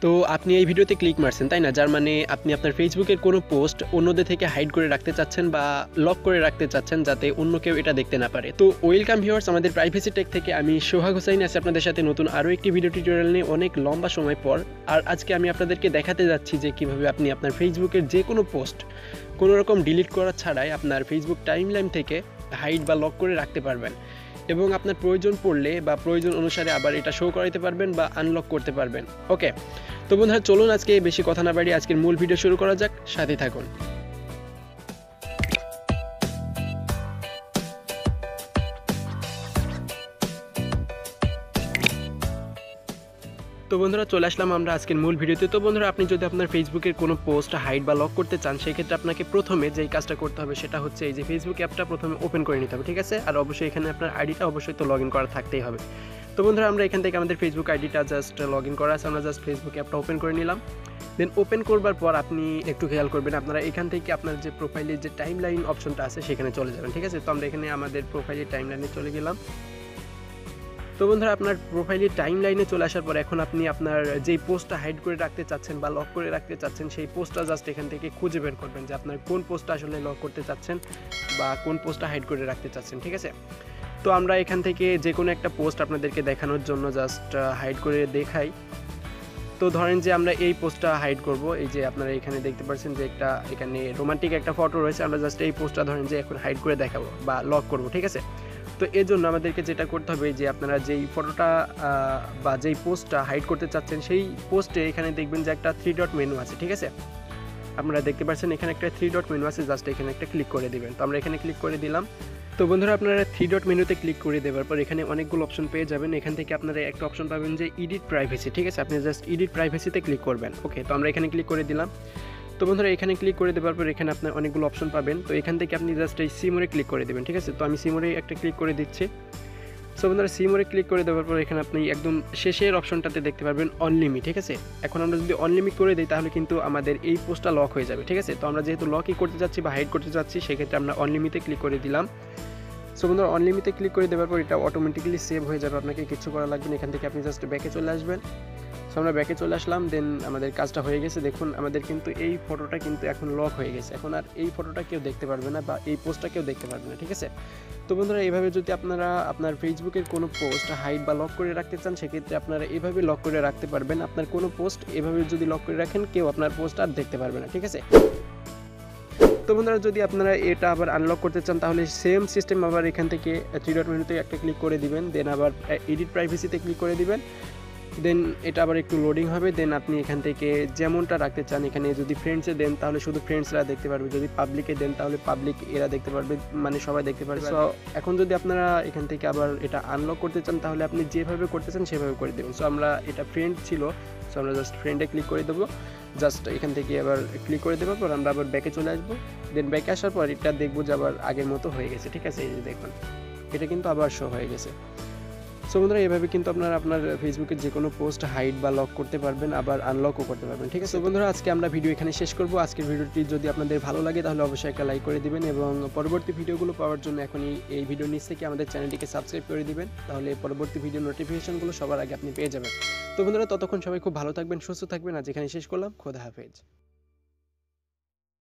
তো আপনি এই ভিডিওতে ক্লিক মারছেন তাই না, যার মানে আপনি আপনার ফেসবুকের কোনো পোস্ট অন্যদের থেকে হাইড করে রাখতে চাচ্ছেন বা লক করে রাখতে চাচ্ছেন যাতে অন্য কেউ এটা দেখতে না পারে। তো ওয়েলকাম ভিউয়ার্স, আমাদের প্রাইভেসি টেক থেকে আমি সোহাগ হোসাইন আছি আপনাদের সাথে নতুন আরও একটি ভিডিও টিউটোরিয়াল নিয়ে অনেক লম্বা সময় পর। আর আজকে আমি আপনাদেরকে দেখাতে যাচ্ছি যে কিভাবে আপনি আপনার ফেসবুকের যে কোনো পোস্ট কোনো রকম ডিলিট করা ছাড়াই আপনার ফেসবুক টাইমলাইন থেকে হাইড বা লক করে রাখতে পারবেন এবং আপনার প্রয়োজন পড়লে বা প্রয়োজন অনুসারে আবার এটা শো করাতে পারবেন বা আনলক করতে পারবেন। ওকে, তো বন্ধুরা চলুন আজকে বেশি কথা না বাড়িয়ে আজকের মূল ভিডিও শুরু করা যাক, সাথে থাকুন। তো বন্ধুরা চলে আসলাম আমরা আজকের মূল ভিডিওতে। তো বন্ধুরা আপনি যদি আপনার ফেসবুকের কোনো পোস্ট হাইড বা লক করতে চান সেক্ষেত্রে আপনাকে প্রথমে যেই কাজটা করতে হবে সেটা হচ্ছে এই যে ফেসবুক অ্যাপটা প্রথমে ওপেন করে নিতে হবে, ঠিক আছে? আর অবশ্যই এখানে আপনার আইডিটা অবশ্যই তো লগ ইন করা থাকতেই হবে। তো বন্ধুরা আমরা এখান থেকে আমাদের ফেসবুক আইডিটা জাস্ট লগ ইন করা আছে, আমরা জাস্ট ফেসবুক অ্যাপটা ওপেন করে নিলাম। দেন ওপেন করবার পর আপনি একটু খেয়াল করবেন আপনারা এখান থেকে আপনার যে প্রোফাইলের যে টাইম লাইন অপশনটা আছে সেখানে চলে যাবেন, ঠিক আছে? তো আমরা এখানে আমাদের প্রোফাইলের টাইম লাইনে চলে গেলাম। তো বন্ধুরা আপনার প্রোফাইলের টাইম লাইনে চলে আসার পর এখন আপনি আপনার যেই পোস্টটা হাইড করে রাখতে চাচ্ছেন বা লক করে রাখতে চাচ্ছেন সেই পোস্টটা জাস্ট এখান থেকে খুঁজে বের করবেন যে আপনার কোন পোস্টটা আসলে লক করতে চাচ্ছেন বা কোন পোস্টটা হাইড করে রাখতে চাচ্ছেন, ঠিক আছে? তো আমরা এখান থেকে যে কোনো একটা পোস্ট আপনাদেরকে দেখানোর জন্য জাস্ট হাইড করে দেখাই। তো ধরেন যে আমরা এই পোস্টটা হাইড করব, এই যে আপনারা এখানে দেখতে পাচ্ছেন যে একটা এখানে রোমান্টিক একটা ফটো রয়েছে, আমরা জাস্ট এই পোস্টটা ধরেন যে এখন হাইড করে দেখাবো বা লক করব, ঠিক আছে? তো এর জন্য আমাদেরকে যেটা করতে হবে যে আপনারা যেই ফটোটা বা যেই পোস্টটা হাইড করতে চাচ্ছেন সেই পোস্টে এখানে দেখবেন যে একটা 3 ডট মেনু আছে, ঠিক আছে? আপনারা দেখতে পাচ্ছেন এখানে একটা 3 ডট মেনু আছে, জাস্ট এখানে একটা ক্লিক করে দিবেন। তো আমরা এখানে ক্লিক করে দিলাম। তো বন্ধুরা আপনারা 3 ডট মেনুতে ক্লিক করে দেওয়ার পর এখানে অনেকগুলো অপশন পেয়ে যাবেন। এখান থেকে আপনারা একটা অপশন পাবেন যে এডিট প্রাইভেসি, ঠিক আছে? আপনি জাস্ট এডিট প্রাইভেসিতে ক্লিক করবেন। ওকে, তো আমরা এখানে ক্লিক করে দিলাম। তো বন্ধুরা এখানে ক্লিক করে দেওয়ার পর এখানে আপনার অনেকগুলো অপশন পাবেন। তো এখান থেকে আপনি জাস্ট এই সিমোরে ক্লিক করে দেবেন, ঠিক আছে? তো আমি সিমোরে একটা ক্লিক করে দিচ্ছি। সো বন্ধুরা সিমোরে ক্লিক করে দেওয়ার পর এখানে আপনি একদম শেষের অপশনটাতে দেখতে পারবেন অনলিমিট, ঠিক আছে? এখন আমরা যদি অনলিমিট করে দিই তাহলে কিন্তু আমাদের এই পোস্টটা লক হয়ে যাবে, ঠিক আছে? তো আমরা যেহেতু লকই করতে যাচ্ছি বা হাইড করতে যাচ্ছি সেক্ষেত্রে আমরা অনলিমিটে ক্লিক করে দিলাম। সো বন্ধুরা অনলিমিটে ক্লিক করে দেওয়ার পর এটা অটোমেটিক্যালি সেভ হয়ে যাবে, আপনাকে কিছু করা লাগবে না। এখান থেকে আপনি জাস্ট ব্যাকে চলে আসবেন। সো আমরা ব্যাকে চলে আসলাম। দেন আমাদের কাজটা হয়ে গেছে। দেখুন আমাদের কিন্তু এই ফটোটা কিন্তু এখন লক হয়ে গেছে, এখন আর এই ফটোটা কেউ দেখতে পারবে না বা এই পোস্টটা কেউ দেখতে পারবে না, ঠিক আছে? তো বন্ধুরা এইভাবে যদি আপনারা আপনার ফেসবুকের কোনো পোস্ট হাইড বা লক করে রাখতে চান সেক্ষেত্রে আপনারা এইভাবে লক করে রাখতে পারবেন। আপনার কোনো পোস্ট এভাবে যদি লক করে রাখেন কেউ আপনার পোস্ট আর দেখতে পারবে না, ঠিক আছে? তো বন্ধুরা যদি আপনারা এটা আবার আনলক করতে চান তাহলে সেম সিস্টেম আবার এখান থেকে 3 ডট মেনুতে একটা ক্লিক করে দিবেন। দেন আবার এডিট প্রাইভেসিতে ক্লিক করে দিবেন। দেন এটা আবার একটু লোডিং হবে। দেন আপনি এখান থেকে যেমনটা রাখতে চান, এখানে যদি ফ্রেন্ডসে দেন তাহলে শুধু ফ্রেন্ডসরা দেখতে পারবে, যদি পাবলিকে দেন তাহলে পাবলিক এরা দেখতে পারবে, মানে সবাই দেখতে পারবে। সো এখন যদি আপনারা এখান থেকে আবার এটা আনলক করতে চান তাহলে আপনি যেভাবে করতে চান সেভাবে করে দেবেন। সো আমরা এটা ফ্রেন্ড ছিল, সো আমরা জাস্ট ফ্রেন্ডে ক্লিক করে দেবো। জাস্ট এখান থেকে আবার ক্লিক করে দেওয়ার পর আমরা আবার ব্যাকে চলে আসবো। দেন ব্যাকে আসার পর এটা দেখবো যে আবার আগের মতো হয়ে গেছে, ঠিক আছে? এই যে দেখুন এটা কিন্তু আবার শো হয়ে গেছে। সো বন্ধুরা এভাবে কিন্তু আপনারা আপনার ফেসবুকের যে কোনো পোস্ট হাইড বা লক করতে পারবেন, আবার আনলকও করতে পারবেন, ঠিক আছে? বন্ধুরা আজকে আমরা ভিডিও এখানে শেষ করব। আজকের ভিডিওটি যদি আপনাদের ভালো লাগে তাহলে অবশ্যই একটা লাইক করে দিবেন এবং পরবর্তী ভিডিওগুলো পাওয়ার জন্য এখনই এই ভিডিওর নিচ থেকে আমাদের চ্যানেলটিকে সাবস্ক্রাইব করে দিবেন, তাহলে পরবর্তী ভিডিও নোটিফিকেশনগুলো সবার আগে আপনি পেয়ে যাবেন। তো বন্ধুরা ততক্ষণ সবাই খুব ভালো থাকবেন, সুস্থ থাকবেন। আজ এখানে শেষ করলাম। খোদা হাফেজ।